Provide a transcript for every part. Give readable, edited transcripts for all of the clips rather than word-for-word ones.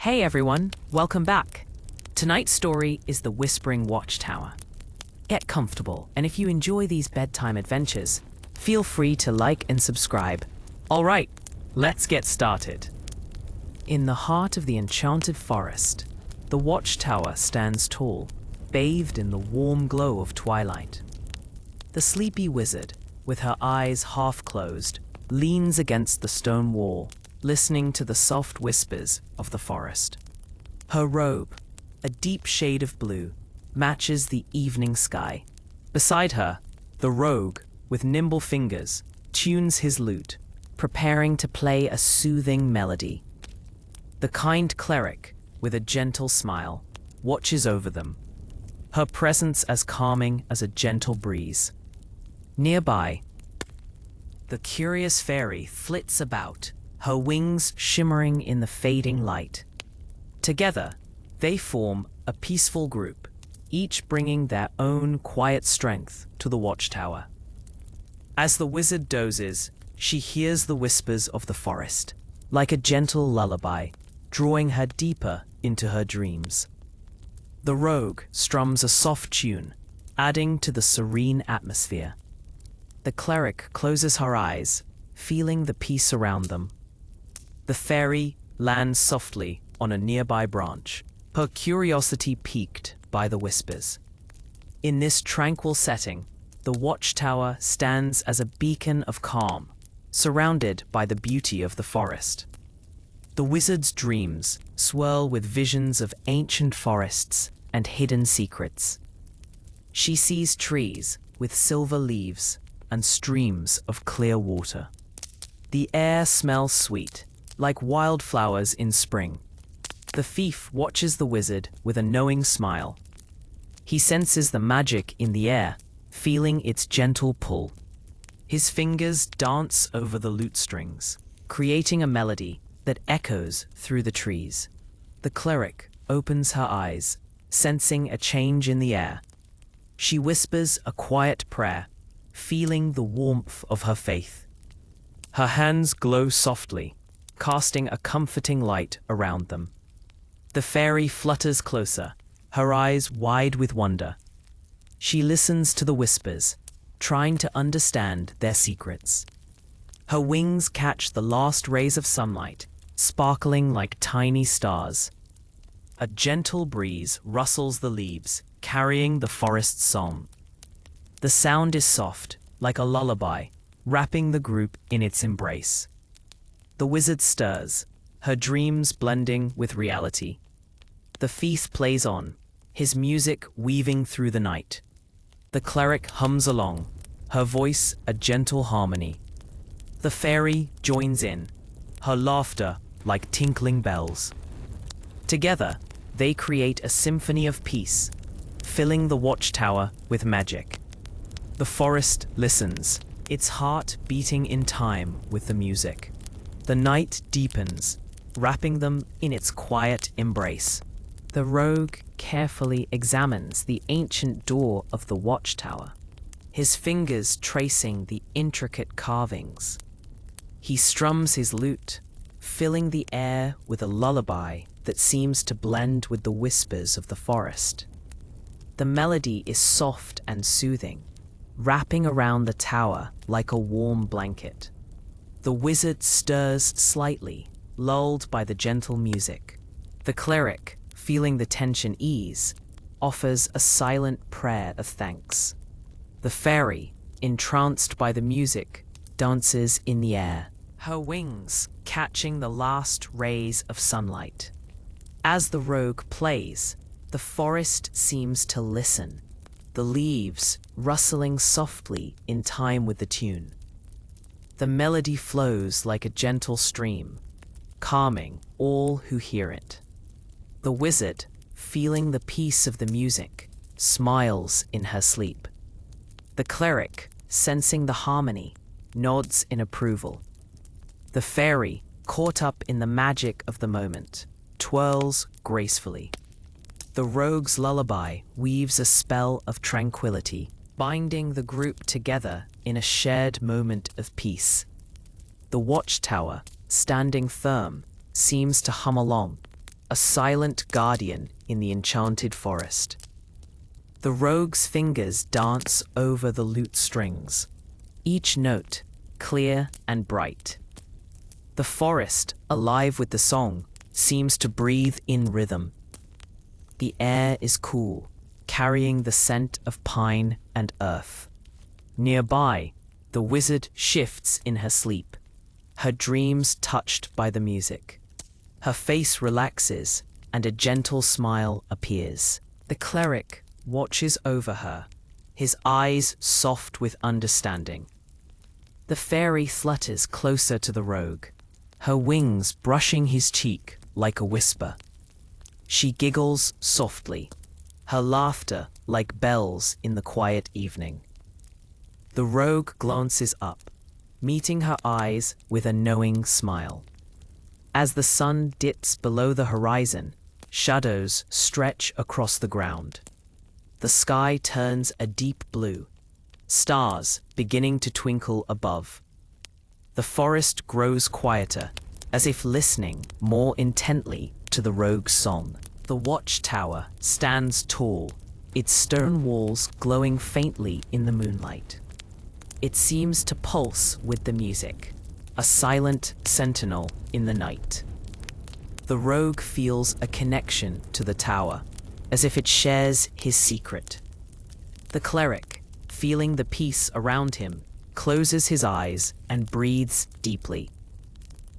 Hey everyone, welcome back. Tonight's story is The Whispering Watchtower. Get comfortable, and if you enjoy these bedtime adventures, feel free to like and subscribe. Alright, let's get started. In the heart of the enchanted forest, the watchtower stands tall, bathed in the warm glow of twilight. The sleepy wizard, with her eyes half closed, leans against the stone wall, listening to the soft whispers of the forest. Her robe, a deep shade of blue, matches the evening sky. Beside her, the rogue, with nimble fingers, tunes his lute, preparing to play a soothing melody. The kind cleric, with a gentle smile, watches over them, her presence as calming as a gentle breeze. Nearby, the curious fairy flits about, her wings shimmering in the fading light. Together, they form a peaceful group, each bringing their own quiet strength to the watchtower. As the wizard dozes, she hears the whispers of the forest, like a gentle lullaby, drawing her deeper into her dreams. The rogue strums a soft tune, adding to the serene atmosphere. The cleric closes her eyes, feeling the peace around them. The fairy lands softly on a nearby branch, her curiosity piqued by the whispers. In this tranquil setting, the watchtower stands as a beacon of calm, surrounded by the beauty of the forest. The wizard's dreams swirl with visions of ancient forests and hidden secrets. She sees trees with silver leaves and streams of clear water. The air smells sweet, like wildflowers in spring. The thief watches the wizard with a knowing smile. He senses the magic in the air, feeling its gentle pull. His fingers dance over the lute strings, creating a melody that echoes through the trees. The cleric opens her eyes, sensing a change in the air. She whispers a quiet prayer, feeling the warmth of her faith. Her hands glow softly, casting a comforting light around them. The fairy flutters closer, her eyes wide with wonder. She listens to the whispers, trying to understand their secrets. Her wings catch the last rays of sunlight, sparkling like tiny stars. A gentle breeze rustles the leaves, carrying the forest's song. The sound is soft, like a lullaby, wrapping the group in its embrace. The wizard stirs, her dreams blending with reality. The feast plays on, his music weaving through the night. The cleric hums along, her voice a gentle harmony. The fairy joins in, her laughter like tinkling bells. Together, they create a symphony of peace, filling the watchtower with magic. The forest listens, its heart beating in time with the music. The night deepens, wrapping them in its quiet embrace. The rogue carefully examines the ancient door of the watchtower, his fingers tracing the intricate carvings. He strums his lute, filling the air with a lullaby that seems to blend with the whispers of the forest. The melody is soft and soothing, wrapping around the tower like a warm blanket. The wizard stirs slightly, lulled by the gentle music. The cleric, feeling the tension ease, offers a silent prayer of thanks. The fairy, entranced by the music, dances in the air, her wings catching the last rays of sunlight. As the rogue plays, the forest seems to listen, the leaves rustling softly in time with the tune. The melody flows like a gentle stream, calming all who hear it. The wizard, feeling the peace of the music, smiles in her sleep. The cleric, sensing the harmony, nods in approval. The fairy, caught up in the magic of the moment, twirls gracefully. The rogue's lullaby weaves a spell of tranquility, binding the group together in a shared moment of peace. The watchtower, standing firm, seems to hum along, a silent guardian in the enchanted forest. The rogue's fingers dance over the lute strings, each note clear and bright. The forest, alive with the song, seems to breathe in rhythm. The air is cool, carrying the scent of pine and earth. Nearby, the wizard shifts in her sleep, her dreams touched by the music. Her face relaxes, and a gentle smile appears. The cleric watches over her, his eyes soft with understanding. The fairy flutters closer to the rogue, her wings brushing his cheek like a whisper. She giggles softly, her laughter like bells in the quiet evening. The rogue glances up, meeting her eyes with a knowing smile. As the sun dips below the horizon, shadows stretch across the ground. The sky turns a deep blue, stars beginning to twinkle above. The forest grows quieter, as if listening more intently to the rogue's song. The watchtower stands tall, its stone walls glowing faintly in the moonlight. It seems to pulse with the music, a silent sentinel in the night. The rogue feels a connection to the tower, as if it shares his secret. The cleric, feeling the peace around him, closes his eyes and breathes deeply.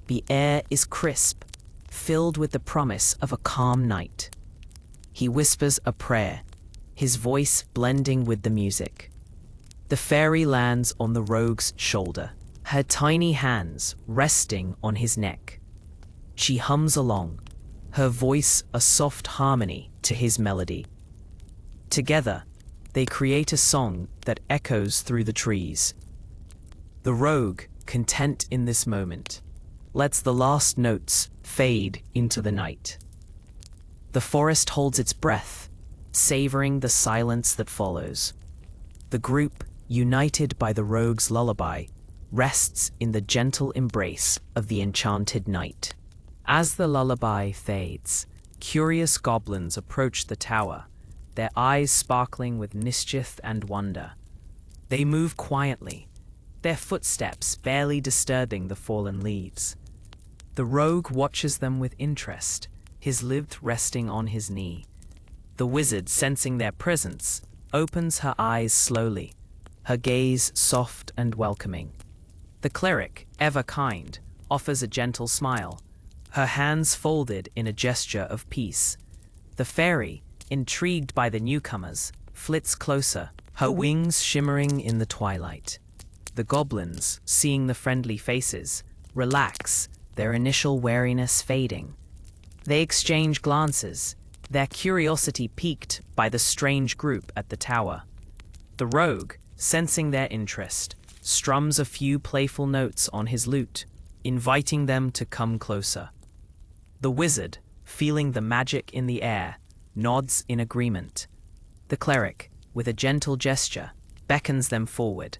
The air is crisp, filled with the promise of a calm night. He whispers a prayer, his voice blending with the music. The fairy lands on the rogue's shoulder, her tiny hands resting on his neck. She hums along, her voice a soft harmony to his melody. Together, they create a song that echoes through the trees. The rogue, content in this moment, lets the last notes fade into the night. The forest holds its breath, savoring the silence that follows. The group, united by the rogue's lullaby, rests in the gentle embrace of the enchanted night. As the lullaby fades, curious goblins approach the tower, their eyes sparkling with mischief and wonder. They move quietly, their footsteps barely disturbing the fallen leaves. The rogue watches them with interest, his lid resting on his knee. The wizard, sensing their presence, opens her eyes slowly, her gaze soft and welcoming. The cleric, ever kind, offers a gentle smile, her hands folded in a gesture of peace. The fairy, intrigued by the newcomers, flits closer, her wings shimmering in the twilight. The goblins, seeing the friendly faces, relax, their initial wariness fading. They exchange glances, their curiosity piqued by the strange group at the tower. The rogue, sensing their interest, strums a few playful notes on his lute, inviting them to come closer. The wizard, feeling the magic in the air, nods in agreement. The cleric, with a gentle gesture, beckons them forward.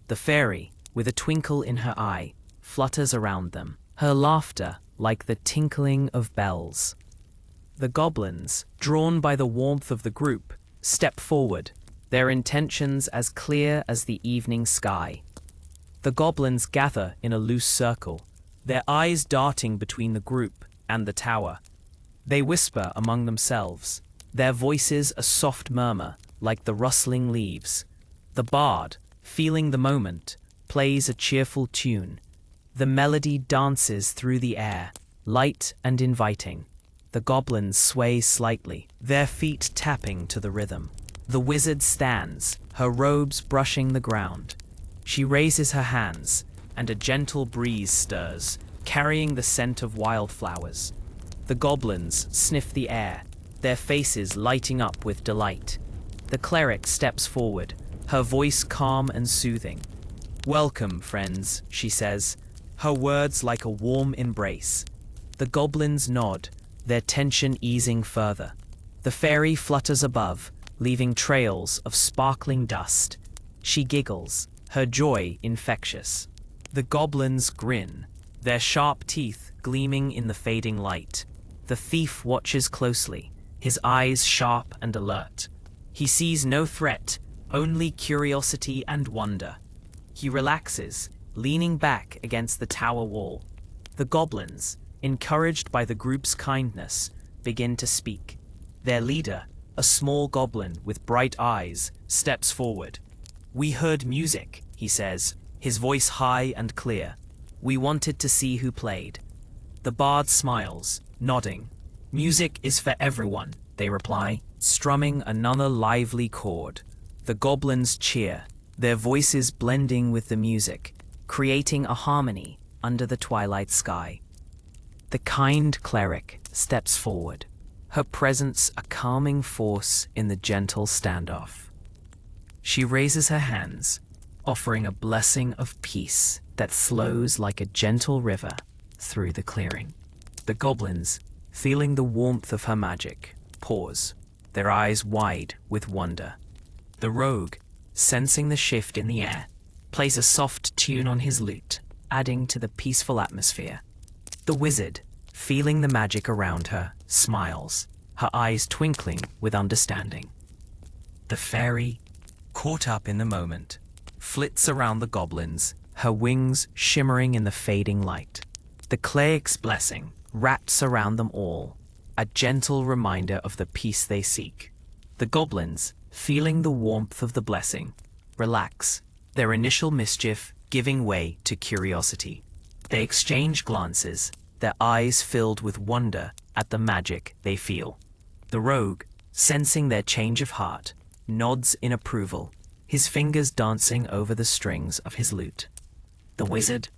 The fairy, with a twinkle in her eye, flutters around them, her laughter like the tinkling of bells. The goblins, drawn by the warmth of the group, step forward, their intentions as clear as the evening sky. The goblins gather in a loose circle, their eyes darting between the group and the tower. They whisper among themselves, their voices a soft murmur like the rustling leaves. The bard, feeling the moment, plays a cheerful tune. The melody dances through the air, light and inviting. The goblins sway slightly, their feet tapping to the rhythm. The wizard stands, her robes brushing the ground. She raises her hands, and a gentle breeze stirs, carrying the scent of wildflowers. The goblins sniff the air, their faces lighting up with delight. The cleric steps forward, her voice calm and soothing. "Welcome, friends," she says, her words like a warm embrace. The goblins nod, their tension easing further. The fairy flutters above, leaving trails of sparkling dust. She giggles, her joy infectious. The goblins grin, their sharp teeth gleaming in the fading light. The thief watches closely, his eyes sharp and alert. He sees no threat, only curiosity and wonder. He relaxes, leaning back against the tower wall. The goblins, encouraged by the group's kindness, begin to speak. Their leader, a small goblin with bright eyes, steps forward. "We heard music," he says, his voice high and clear. "We wanted to see who played." The bard smiles, nodding. "Music is for everyone," they reply, strumming another lively chord. The goblins cheer, their voices blending with the music, creating a harmony under the twilight sky. The kind cleric steps forward, her presence a calming force in the gentle standoff. She raises her hands, offering a blessing of peace that flows like a gentle river through the clearing. The goblins, feeling the warmth of her magic, pause, their eyes wide with wonder. The rogue, sensing the shift in the air, plays a soft tune on his lute, adding to the peaceful atmosphere. The wizard, feeling the magic around her, smiles, her eyes twinkling with understanding. The fairy, caught up in the moment, flits around the goblins, her wings shimmering in the fading light. The cleric's blessing wraps around them all, a gentle reminder of the peace they seek. The goblins, feeling the warmth of the blessing, relax, their initial mischief giving way to curiosity. They exchange glances, their eyes filled with wonder at the magic they feel. The rogue, sensing their change of heart, nods in approval, his fingers dancing over the strings of his lute. The wizard,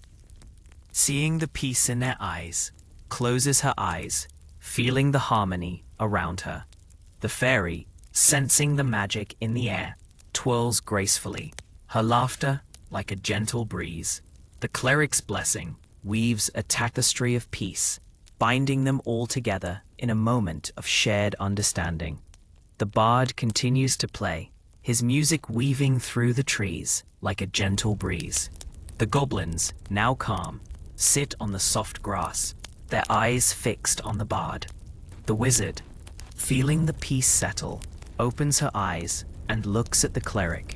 seeing the peace in their eyes, closes her eyes, feeling the harmony around her. The fairy, sensing the magic in the air, twirls gracefully, her laughter like a gentle breeze. The cleric's blessing weaves a tapestry of peace, binding them all together in a moment of shared understanding. The bard continues to play, his music weaving through the trees like a gentle breeze. The goblins, now calm, sit on the soft grass, their eyes fixed on the bard. The wizard, feeling the peace settle, opens her eyes and looks at the cleric.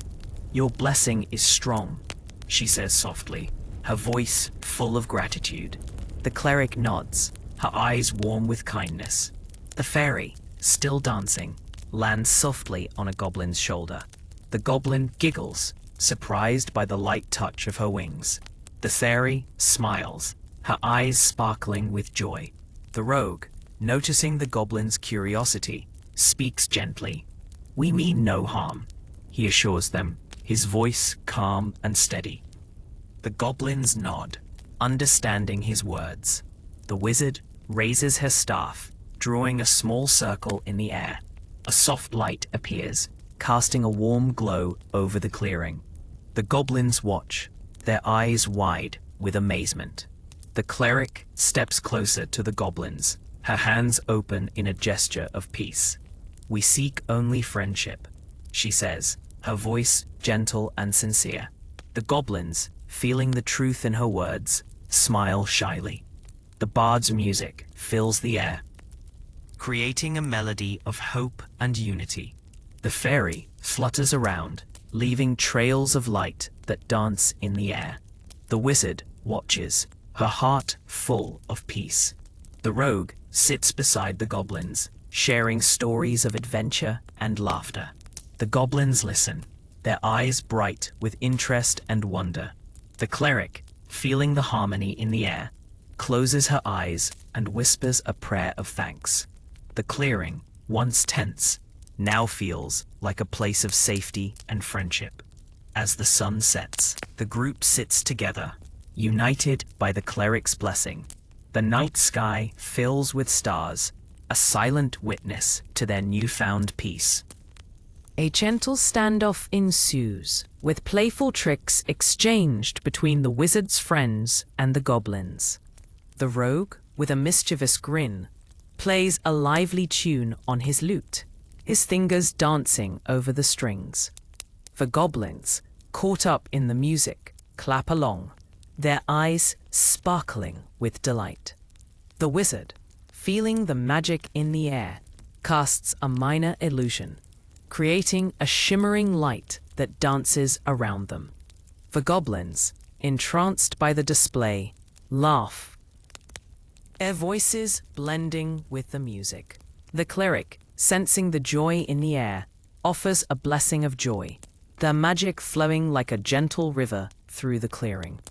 "Your blessing is strong," she says softly, her voice full of gratitude. The cleric nods, her eyes warm with kindness. The fairy, still dancing, lands softly on a goblin's shoulder. The goblin giggles, surprised by the light touch of her wings. The fairy smiles, her eyes sparkling with joy. The rogue, noticing the goblin's curiosity, speaks gently. "We mean no harm," he assures them, his voice calm and steady. The goblins nod, understanding his words. The wizard raises her staff, drawing a small circle in the air. A soft light appears, casting a warm glow over the clearing. The goblins watch, their eyes wide with amazement. The cleric steps closer to the goblins, her hands open in a gesture of peace. "We seek only friendship," she says, her voice gentle and sincere. The goblins, feeling the truth in her words, smile shyly. The bard's music fills the air, creating a melody of hope and unity. The fairy flutters around, leaving trails of light that dance in the air. The wizard watches, her heart full of peace. The rogue sits beside the goblins, sharing stories of adventure and laughter. The goblins listen, their eyes bright with interest and wonder. The cleric, feeling the harmony in the air, closes her eyes and whispers a prayer of thanks. The clearing, once tense, now feels like a place of safety and friendship. As the sun sets, the group sits together, united by the cleric's blessing. The night sky fills with stars, a silent witness to their newfound peace. A gentle standoff ensues, with playful tricks exchanged between the wizard's friends and the goblins. The rogue, with a mischievous grin, plays a lively tune on his lute, his fingers dancing over the strings. The goblins, caught up in the music, clap along, their eyes sparkling with delight. The wizard, feeling the magic in the air, casts a minor illusion, creating a shimmering light that dances around them. The goblins, entranced by the display, laugh, their voices blending with the music. The cleric, sensing the joy in the air, offers a blessing of joy, the magic flowing like a gentle river through the clearing.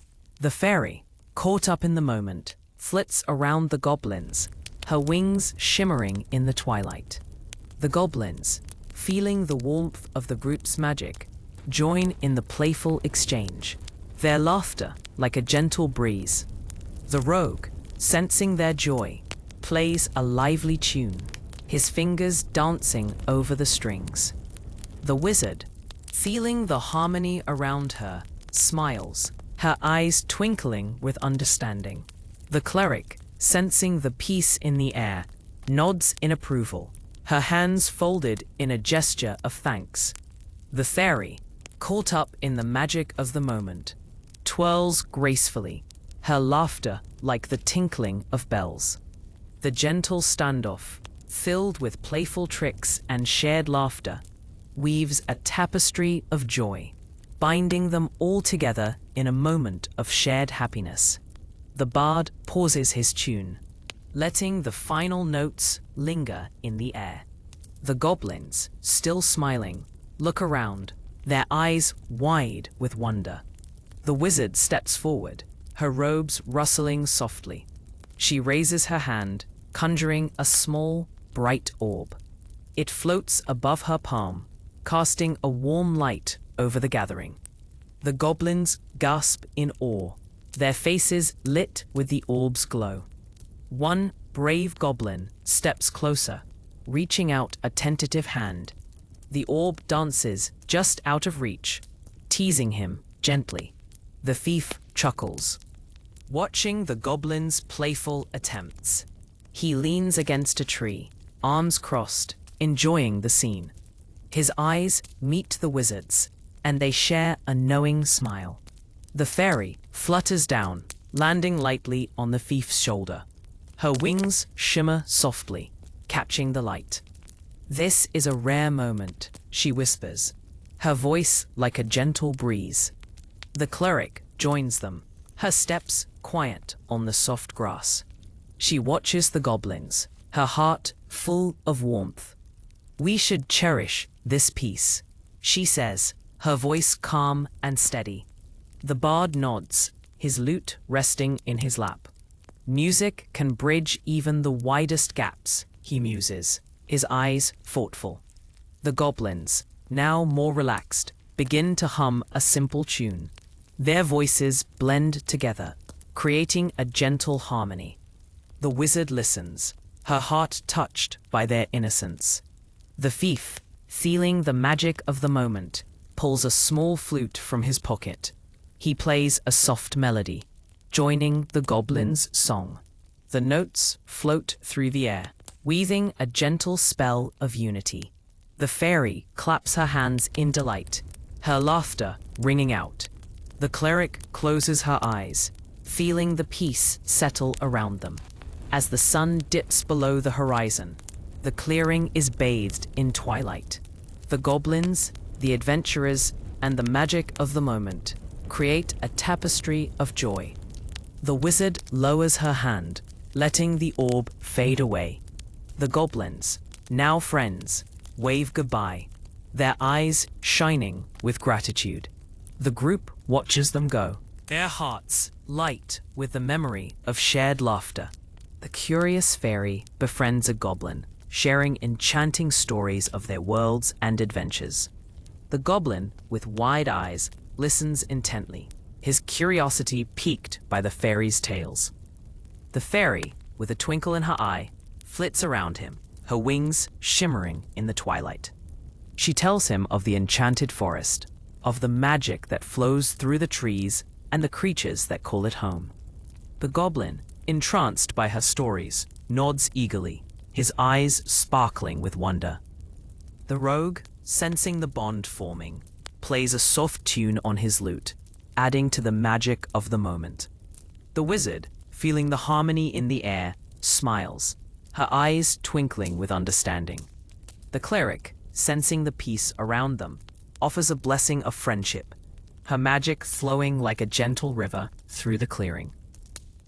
The fairy, caught up in the moment, flits around the goblins, her wings shimmering in the twilight. The goblins, feeling the warmth of the group's magic, join in the playful exchange, their laughter like a gentle breeze. The rogue, sensing their joy, plays a lively tune, his fingers dancing over the strings. The wizard, feeling the harmony around her, smiles, her eyes twinkling with understanding. The cleric, sensing the peace in the air, nods in approval, her hands folded in a gesture of thanks. The fairy, caught up in the magic of the moment, twirls gracefully, her laughter like the tinkling of bells. The gentle standoff, filled with playful tricks and shared laughter, weaves a tapestry of joy, binding them all together in a moment of shared happiness. The bard pauses his tune, letting the final notes linger in the air. The goblins, still smiling, look around, their eyes wide with wonder. The wizard steps forward, her robes rustling softly. She raises her hand, conjuring a small, bright orb. It floats above her palm, casting a warm light over the gathering. The goblins gasp in awe, their faces lit with the orb's glow. One brave goblin steps closer, reaching out a tentative hand. The orb dances just out of reach, teasing him gently. The thief chuckles, watching the goblin's playful attempts. He leans against a tree, arms crossed, enjoying the scene. His eyes meet the wizard's, and they share a knowing smile. The fairy flutters down, landing lightly on the thief's shoulder. Her wings shimmer softly, catching the light. "This is a rare moment," she whispers, her voice like a gentle breeze. The cleric joins them, her steps quiet on the soft grass. She watches the goblins, her heart full of warmth. "We should cherish this peace," she says, her voice calm and steady. The bard nods, his lute resting in his lap. "Music can bridge even the widest gaps," he muses, his eyes thoughtful. The goblins, now more relaxed, begin to hum a simple tune. Their voices blend together, creating a gentle harmony. The wizard listens, her heart touched by their innocence. The thief, feeling the magic of the moment, pulls a small flute from his pocket. He plays a soft melody, joining the goblins' song. The notes float through the air, weaving a gentle spell of unity. The fairy claps her hands in delight, her laughter ringing out. The cleric closes her eyes, feeling the peace settle around them. As the sun dips below the horizon, the clearing is bathed in twilight. The goblins, the adventurers, and the magic of the moment create a tapestry of joy. The wizard lowers her hand, letting the orb fade away. The goblins, now friends, wave goodbye, their eyes shining with gratitude. The group watches them go, their hearts light with the memory of shared laughter. The curious fairy befriends a goblin, sharing enchanting stories of their worlds and adventures. The goblin, with wide eyes, listens intently, his curiosity piqued by the fairy's tales. The fairy, with a twinkle in her eye, flits around him, her wings shimmering in the twilight. She tells him of the enchanted forest, of the magic that flows through the trees and the creatures that call it home. The goblin, entranced by her stories, nods eagerly, his eyes sparkling with wonder. The rogue, sensing the bond forming, plays a soft tune on his lute, adding to the magic of the moment. The wizard, feeling the harmony in the air, smiles, her eyes twinkling with understanding. The cleric, sensing the peace around them, offers a blessing of friendship, her magic flowing like a gentle river through the clearing.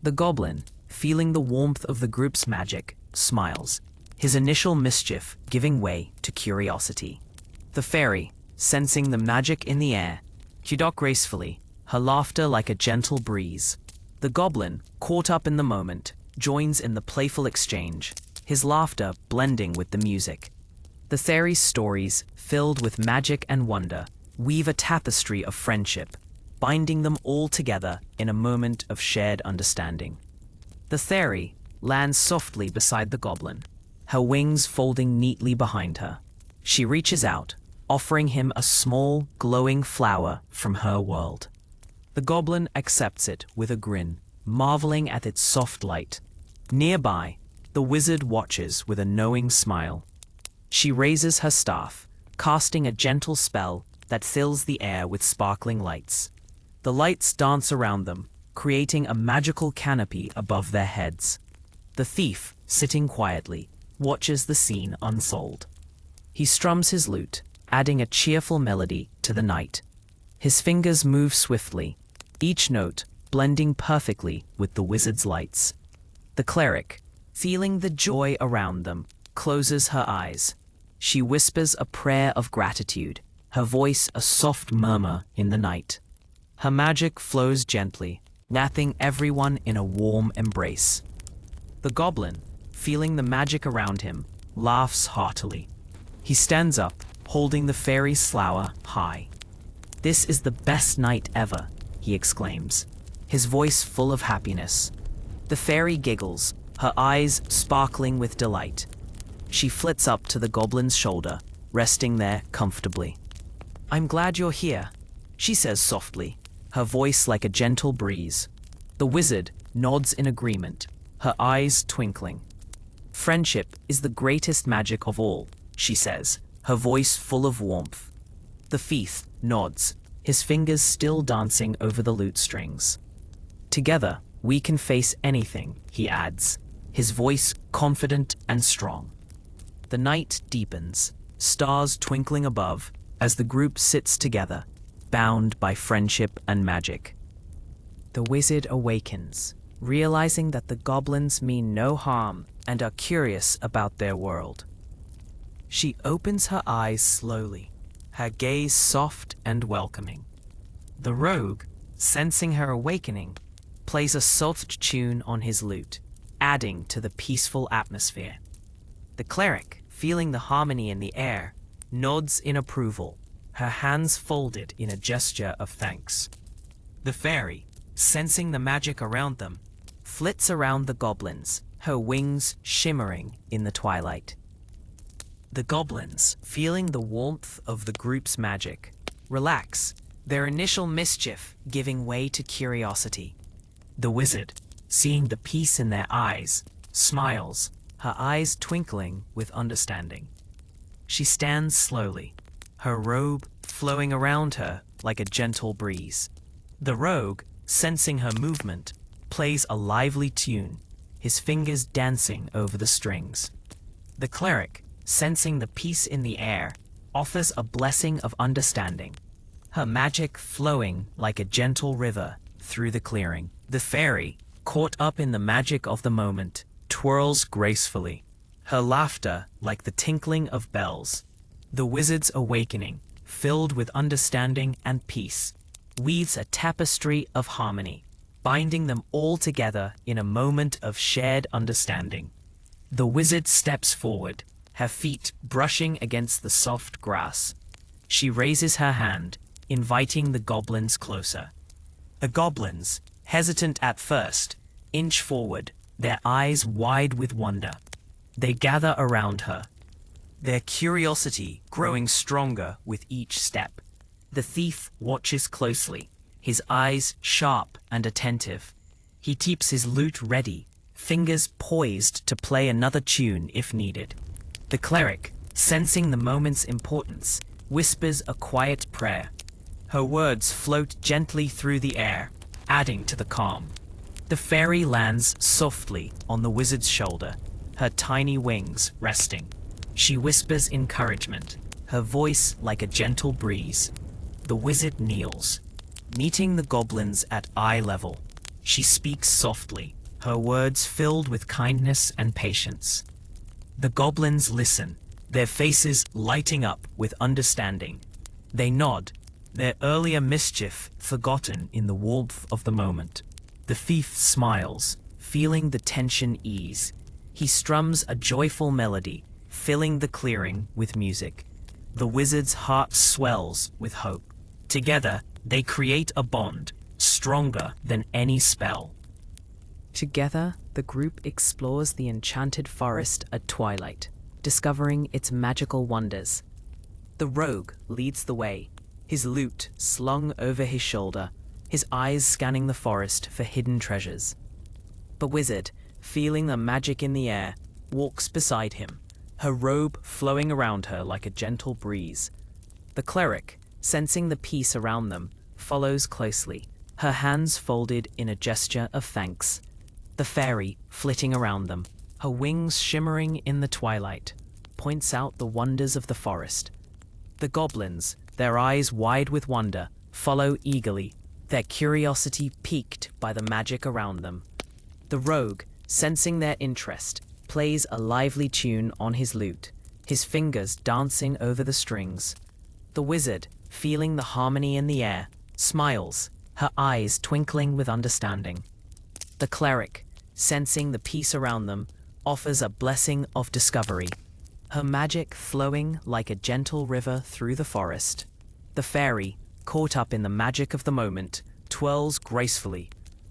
The goblin, feeling the warmth of the group's magic, smiles, his initial mischief giving way to curiosity. The fairy, sensing the magic in the air, queued up gracefully, her laughter like a gentle breeze. The goblin, caught up in the moment, joins in the playful exchange, his laughter blending with the music. The fairy's stories, filled with magic and wonder, weave a tapestry of friendship, binding them all together in a moment of shared understanding. The fairy lands softly beside the goblin, her wings folding neatly behind her. She reaches out, offering him a small, glowing flower from her world. The goblin accepts it with a grin, marveling at its soft light. Nearby, the wizard watches with a knowing smile. She raises her staff, casting a gentle spell that fills the air with sparkling lights. The lights dance around them, creating a magical canopy above their heads. The thief, sitting quietly, watches the scene unfold. He strums his lute, adding a cheerful melody to the night. His fingers move swiftly, each note blending perfectly with the wizard's lights. The cleric, feeling the joy around them, closes her eyes. She whispers a prayer of gratitude, her voice a soft murmur in the night. Her magic flows gently, wrapping everyone in a warm embrace. The goblin, feeling the magic around him, laughs heartily. He stands up, holding the fairy's flower high. "This is the best night ever," he exclaims, his voice full of happiness. The fairy giggles, her eyes sparkling with delight. She flits up to the goblin's shoulder, resting there comfortably. "I'm glad you're here," she says softly, her voice like a gentle breeze. The wizard nods in agreement, her eyes twinkling. "Friendship is the greatest magic of all," she says, her voice full of warmth. The thief nods, his fingers still dancing over the lute strings. "Together, we can face anything," he adds, his voice confident and strong. The night deepens, stars twinkling above, as the group sits together, bound by friendship and magic. The wizard awakens, realizing that the goblins mean no harm and are curious about their world. She opens her eyes slowly, her gaze soft and welcoming. The rogue, sensing her awakening, plays a soft tune on his lute, adding to the peaceful atmosphere. The cleric, feeling the harmony in the air, nods in approval, her hands folded in a gesture of thanks. The fairy, sensing the magic around them, flits around the goblins, her wings shimmering in the twilight. The goblins, feeling the warmth of the group's magic, relax, their initial mischief giving way to curiosity. The wizard, seeing the peace in their eyes, smiles, her eyes twinkling with understanding. She stands slowly, her robe flowing around her like a gentle breeze. The rogue, sensing her movement, plays a lively tune, his fingers dancing over the strings. The cleric, sensing the peace in the air, offers a blessing of understanding, her magic flowing like a gentle river through the clearing. The fairy, caught up in the magic of the moment, twirls gracefully, her laughter like the tinkling of bells. The wizard's awakening, filled with understanding and peace, weaves a tapestry of harmony, binding them all together in a moment of shared understanding. The wizard steps forward, her feet brushing against the soft grass. She raises her hand, inviting the goblins closer. The goblins, hesitant at first, inch forward, their eyes wide with wonder. They gather around her, their curiosity growing stronger with each step. The thief watches closely, his eyes sharp and attentive. He keeps his lute ready, fingers poised to play another tune if needed. The cleric, sensing the moment's importance, whispers a quiet prayer. Her words float gently through the air, adding to the calm. The fairy lands softly on the wizard's shoulder, her tiny wings resting. She whispers encouragement, her voice like a gentle breeze. The wizard kneels, meeting the goblins at eye level. She speaks softly, her words filled with kindness and patience. The goblins listen, their faces lighting up with understanding. They nod, their earlier mischief forgotten in the warmth of the moment. The thief smiles, feeling the tension ease. He strums a joyful melody, filling the clearing with music. The wizard's heart swells with hope. Together, they create a bond, stronger than any spell. Together, the group explores the enchanted forest at twilight, discovering its magical wonders. The rogue leads the way, his lute slung over his shoulder, his eyes scanning the forest for hidden treasures. The wizard, feeling the magic in the air, walks beside him, her robe flowing around her like a gentle breeze. The cleric, sensing the peace around them, follows closely, her hands folded in a gesture of thanks. The fairy, flitting around them, her wings shimmering in the twilight, points out the wonders of the forest. The goblins, their eyes wide with wonder, follow eagerly, their curiosity piqued by the magic around them. The rogue, sensing their interest, plays a lively tune on his lute, his fingers dancing over the strings. The wizard, feeling the harmony in the air, smiles, her eyes twinkling with understanding. The cleric, sensing the peace around them, offers a blessing of discovery, her magic flowing like a gentle river through the forest. The fairy, caught up in the magic of the moment, twirls gracefully,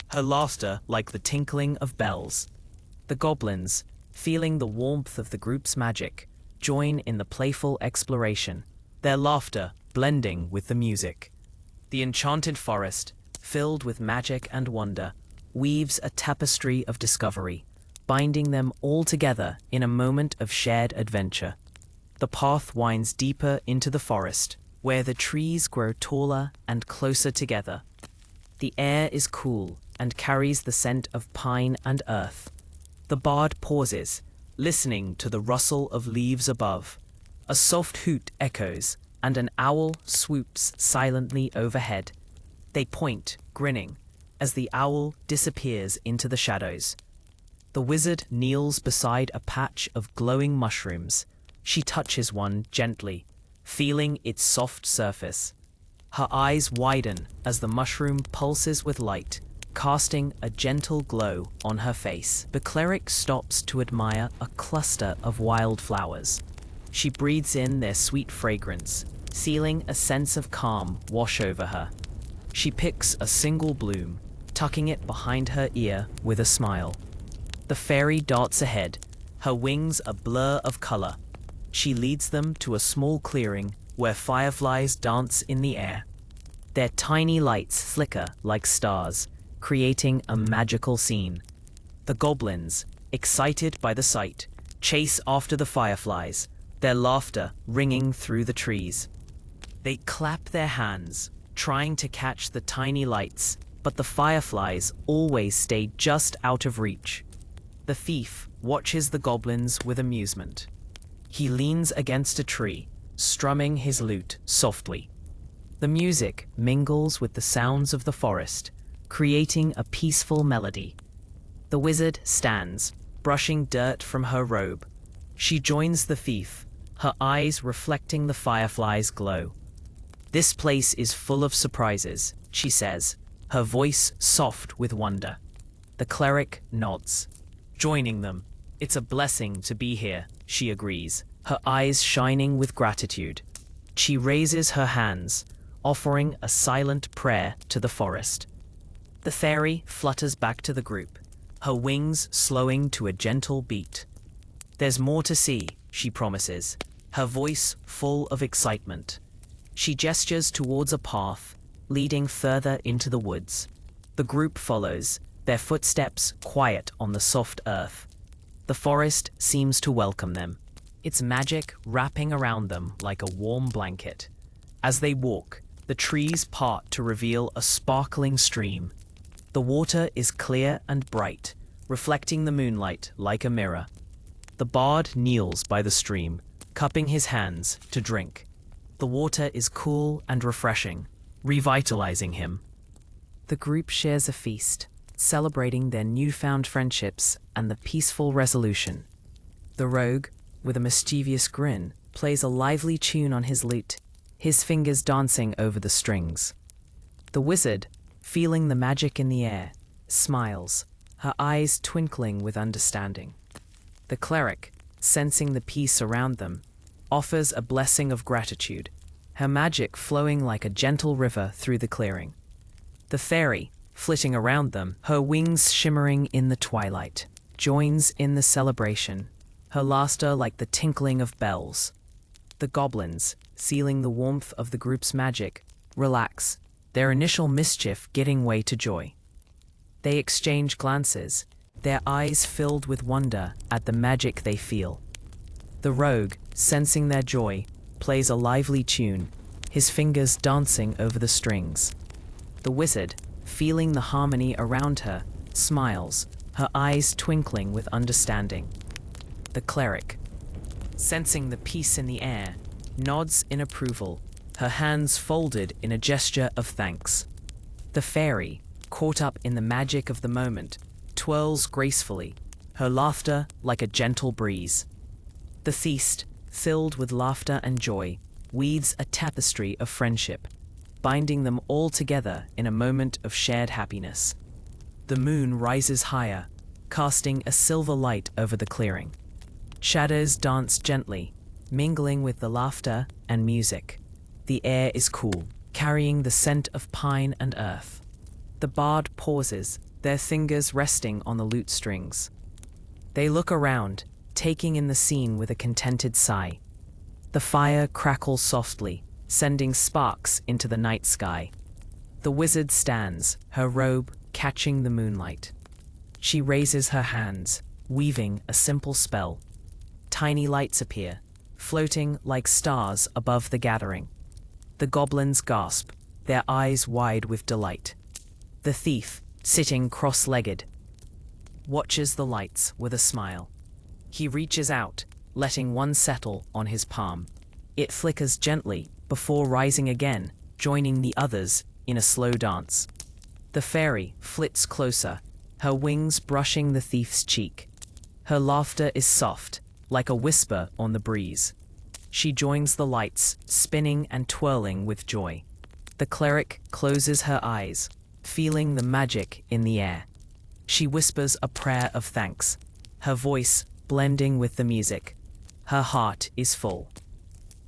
her laughter like the tinkling of bells. The goblins, feeling the warmth of the group's magic, join in the playful exploration, their laughter blending with the music. The enchanted forest, filled with magic and wonder, weaves a tapestry of discovery, binding them all together in a moment of shared adventure. The path winds deeper into the forest, where the trees grow taller and closer together. The air is cool and carries the scent of pine and earth. The bard pauses, listening to the rustle of leaves above. A soft hoot echoes, and an owl swoops silently overhead. They point, grinning, as the owl disappears into the shadows. The wizard kneels beside a patch of glowing mushrooms. She touches one gently, feeling its soft surface. Her eyes widen as the mushroom pulses with light, casting a gentle glow on her face. The cleric stops to admire a cluster of wildflowers. She breathes in their sweet fragrance, feeling a sense of calm wash over her. She picks a single bloom, tucking it behind her ear with a smile. The fairy darts ahead, her wings a blur of color. She leads them to a small clearing where fireflies dance in the air. Their tiny lights flicker like stars, creating a magical scene. The goblins, excited by the sight, chase after the fireflies, their laughter ringing through the trees. They clap their hands, trying to catch the tiny lights, but the fireflies always stay just out of reach. The thief watches the goblins with amusement. He leans against a tree, strumming his lute softly. The music mingles with the sounds of the forest, creating a peaceful melody. The wizard stands, brushing dirt from her robe. She joins the thief, her eyes reflecting the fireflies' glow. "This place is full of surprises," she says, her voice soft with wonder. The cleric nods, joining them. "It's a blessing to be here," she agrees, her eyes shining with gratitude. She raises her hands, offering a silent prayer to the forest. The fairy flutters back to the group, her wings slowing to a gentle beat. "There's more to see," she promises, her voice full of excitement. She gestures towards a path, leading further into the woods. The group follows, their footsteps quiet on the soft earth. The forest seems to welcome them, its magic wrapping around them like a warm blanket. As they walk, the trees part to reveal a sparkling stream. The water is clear and bright, reflecting the moonlight like a mirror. The bard kneels by the stream, cupping his hands to drink. The water is cool and refreshing, revitalizing him. The group shares a feast, celebrating their newfound friendships and the peaceful resolution. The rogue, with a mischievous grin, plays a lively tune on his lute, his fingers dancing over the strings. The wizard, feeling the magic in the air, smiles, her eyes twinkling with understanding. The cleric, sensing the peace around them, offers a blessing of gratitude, her magic flowing like a gentle river through the clearing. The fairy, flitting around them, her wings shimmering in the twilight, joins in the celebration, her laughter like the tinkling of bells. The goblins, sealing the warmth of the group's magic, relax, their initial mischief giving way to joy. They exchange glances, their eyes filled with wonder at the magic they feel. The rogue, sensing their joy, plays a lively tune, his fingers dancing over the strings. The wizard, feeling the harmony around her, smiles, her eyes twinkling with understanding. The cleric, sensing the peace in the air, nods in approval, her hands folded in a gesture of thanks. The fairy, caught up in the magic of the moment, twirls gracefully, her laughter like a gentle breeze. The feast, filled with laughter and joy, weaves a tapestry of friendship, binding them all together in a moment of shared happiness. The moon rises higher, casting a silver light over the clearing. Shadows dance gently, mingling with the laughter and music. The air is cool, carrying the scent of pine and earth. The bard pauses, their fingers resting on the lute strings. They look around, taking in the scene with a contented sigh. The fire crackles softly, sending sparks into the night sky. The wizard stands, her robe catching the moonlight. She raises her hands, weaving a simple spell. Tiny lights appear, floating like stars above the gathering. The goblins gasp, their eyes wide with delight. The thief, sitting cross-legged, watches the lights with a smile. He reaches out, letting one settle on his palm. It flickers gently before rising again, joining the others in a slow dance. The fairy flits closer, her wings brushing the thief's cheek. Her laughter is soft, like a whisper on the breeze. She joins the lights, spinning and twirling with joy. The cleric closes her eyes, feeling the magic in the air. She whispers a prayer of thanks, her voice blending with the music. Her heart is full.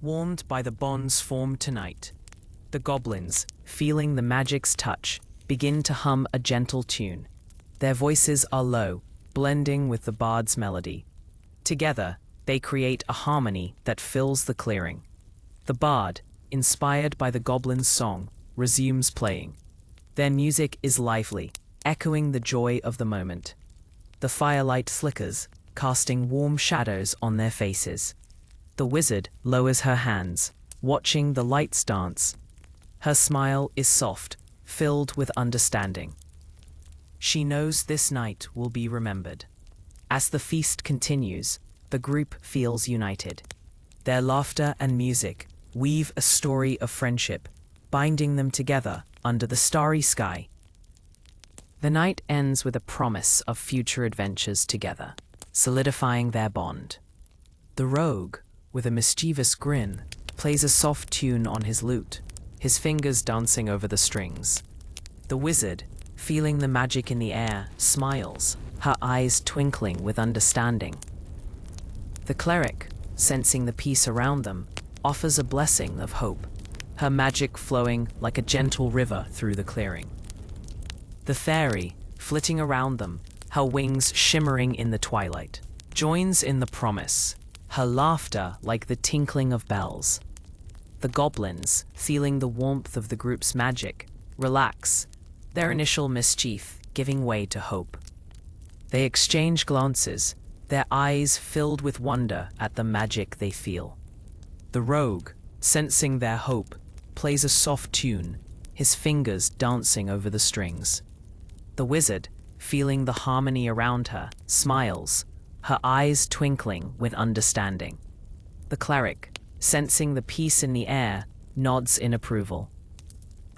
Warmed by the bonds formed tonight, the goblins, feeling the magic's touch, begin to hum a gentle tune. Their voices are low, blending with the bard's melody. Together, they create a harmony that fills the clearing. The bard, inspired by the goblin's song, resumes playing. Their music is lively, echoing the joy of the moment. The firelight flickers, casting warm shadows on their faces. The wizard lowers her hands, watching the lights dance. Her smile is soft, filled with understanding. She knows this night will be remembered. As the feast continues, the group feels united. Their laughter and music weave a story of friendship, binding them together under the starry sky. The night ends with a promise of future adventures together, solidifying their bond. The rogue, with a mischievous grin, plays a soft tune on his lute, his fingers dancing over the strings. The wizard, feeling the magic in the air, smiles, her eyes twinkling with understanding. The cleric, sensing the peace around them, offers a blessing of hope, her magic flowing like a gentle river through the clearing. The fairy, flitting around them, her wings shimmering in the twilight, joins in the promise, her laughter like the tinkling of bells. The goblins, feeling the warmth of the group's magic, relax, their initial mischief giving way to hope. They exchange glances, their eyes filled with wonder at the magic they feel. The rogue, sensing their hope, plays a soft tune, his fingers dancing over the strings. The wizard, feeling the harmony around her, smiles, her eyes twinkling with understanding. The cleric, sensing the peace in the air, nods in approval,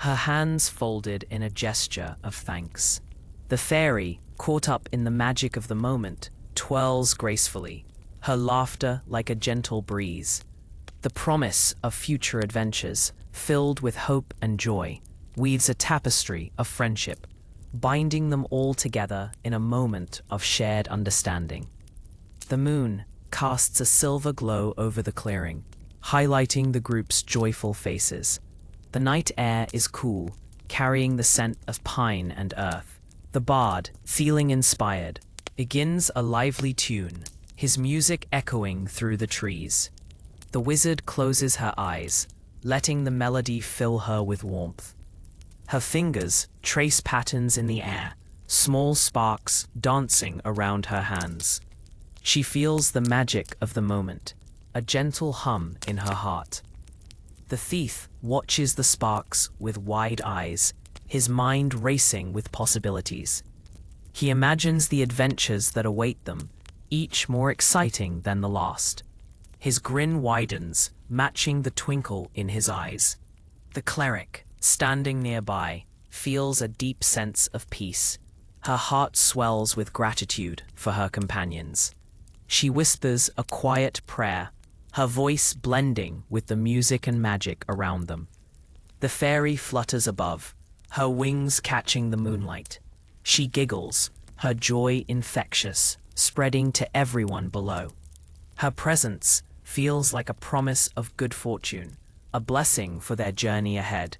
her hands folded in a gesture of thanks. The fairy, caught up in the magic of the moment, twirls gracefully, her laughter like a gentle breeze. The promise of future adventures, filled with hope and joy, weaves a tapestry of friendship, binding them all together in a moment of shared understanding. The moon casts a silver glow over the clearing, highlighting the group's joyful faces. The night air is cool, carrying the scent of pine and earth. The bard, feeling inspired, begins a lively tune, his music echoing through the trees. The wizard closes her eyes, letting the melody fill her with warmth. Her fingers trace patterns in the air, small sparks dancing around her hands. She feels the magic of the moment, a gentle hum in her heart. The thief watches the sparks with wide eyes, his mind racing with possibilities. He imagines the adventures that await them, each more exciting than the last. His grin widens, matching the twinkle in his eyes. The cleric, standing nearby, feels a deep sense of peace. Her heart swells with gratitude for her companions. She whispers a quiet prayer, her voice blending with the music and magic around them. The fairy flutters above, her wings catching the moonlight. She giggles, her joy infectious, spreading to everyone below. Her presence feels like a promise of good fortune, a blessing for their journey ahead.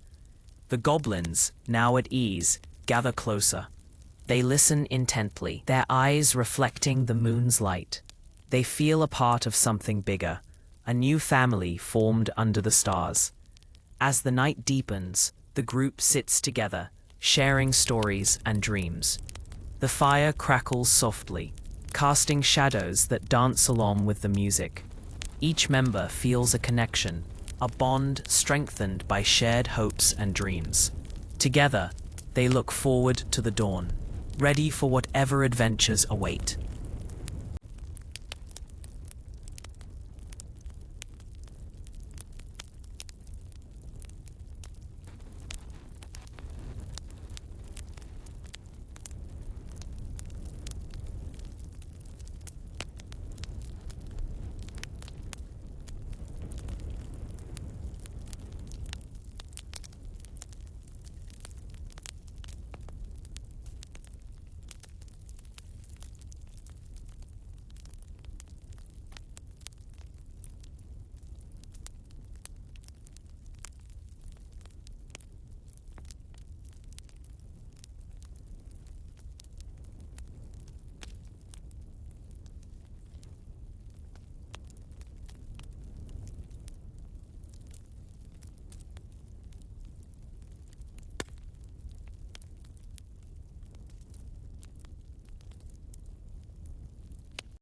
The goblins, now at ease, gather closer. They listen intently, their eyes reflecting the moon's light. They feel a part of something bigger, a new family formed under the stars. As the night deepens, the group sits together, sharing stories and dreams. The fire crackles softly, casting shadows that dance along with the music. Each member feels a connection, a bond strengthened by shared hopes and dreams. Together, they look forward to the dawn, ready for whatever adventures await.